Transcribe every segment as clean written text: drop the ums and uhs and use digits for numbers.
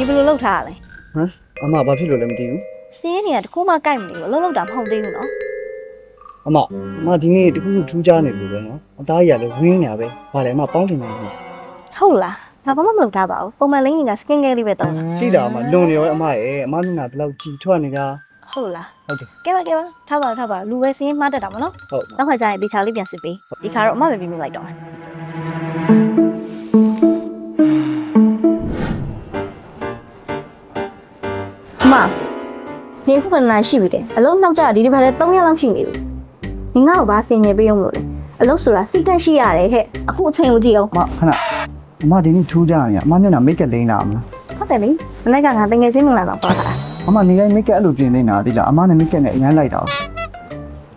ဘယ်လိုလုပ်ထားရလဲ ဟမ်အမဘာဖြစ်လို့လဲမသိဘူး စင်းနေရတခုမှကြိုက်မနေဘူးအလုပ်လုပ်တာမဟုတ်သေးဘူးနော် အမဒီနေ့တခုခုထူးခြားနေလို့ပဲနော်အသားကြီးကလည်းဝင်းနေတာပဲဗါတယ်အမပေါင်းတင်နေတာမ ဟုတ်လားငါဘာမှမလုပ်ထားပါဘူးပုံမှန်လိမ့်နေတာ skin care လေးပဲတောင်းတာ သိတာအမလွန်နေရောအမရဲ့အမမျက်နှာဘယ်လောက်ကြည်ထွက်နေတာ ဟုတ်လား ဟုတ်တယ် ကဲပါထားပါလူပဲစင်းမှားတတ်တာမနော် ဟုတ် နောက်ခါကျရင်ဒီချာလေးပြန်စစ်ပေးဒီခါတော့အမပဲပြီးမိလိုက်တော့မနေခုကနိုင်ရှိပြီတဲ့အလုံးနောက်ကြဒီဒီဘာလဲ3ရက်လောက်ရှိနေပြီငါ့ကိုဘာဆင်ញင်ပေးအောင်လို့လဲအလုံးဆိုတာစိတ်တက်ရှိရတယ်ဟဲ့အခုအချိန်ကိုကြည့်အောင် အမခဏအမဒီနေ့ထူးခြားနေရအမမျက်နှာမိတ်ကလိမ့်လာမလား ဟုတ်တယ်လေမနေ့ကငါတငယ်ချင်းနေလာတော့ပေါ်လာတာ အမနေတိုင်းမိတ်ကအဲ့လိုပြင်နေတာသိလားအမနဲ့မိတ်ကနဲ့အရန်လိုက်တာ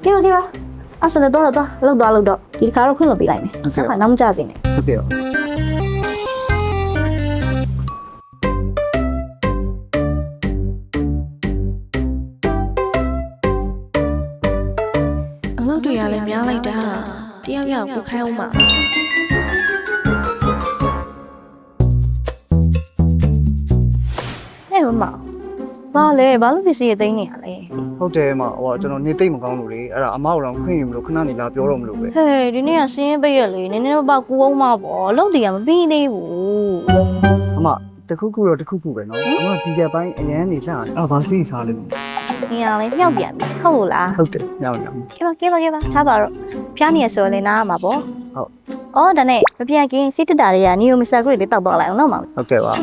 ကဲပါအဲ့ဆိုတော့လောက်တော့ဒီခါတော့ခွင့်လို့ပေးလိုက်မယ်ခါနောက်မကြစေနဲ့ ဟုတ်ကဲ့ အလုပ်တွေရလဲများလိုက်တာတယောက်ယောက်ပူခိုင်းအောင်ပါဟဲ့မဘာလဲဘာလို့ဖြစ်စီရသိနေရလဲ ဟုတ်တယ်အမဟိုကျွန်တော်နေသိမ့်မကောင်းလို့လေအဲ့ဒါအမကိုတော့ခွင့်ယူမလို့ခဏနေလာပြောတော့မလို့ပဲ ဟဲ့ဒီနေ့ကစင်းရင်ပိတ်ရလေနည်းနည်းပါကူအောင်ပါပေါ့အလုပ်တွေကမပြီးသေးဘူး အမတခုခုတော့တခုခုပဲနော်အမဒီချက်ပိုင်းအရန်နေလှတယ်အဲ့ဘာစီစားလဲ နေရလဲမြောက်ပြန်ပြီဟုတ်လို့လား ဟုတ်တယ်ညောင်းညောင်း ကဲပါထားပါတော့ဖျားနေရဆိုလဲနားရမှာပေါ့ ဟုတ် အော်ဒါနဲ့မပြတ်ခင်စိတ်တက်တာတွေကနီယိုမီစတာကလေးလေးတောက်တော့လိုက်အောင်နော်မောင် ဟုတ်ကဲ့ပါ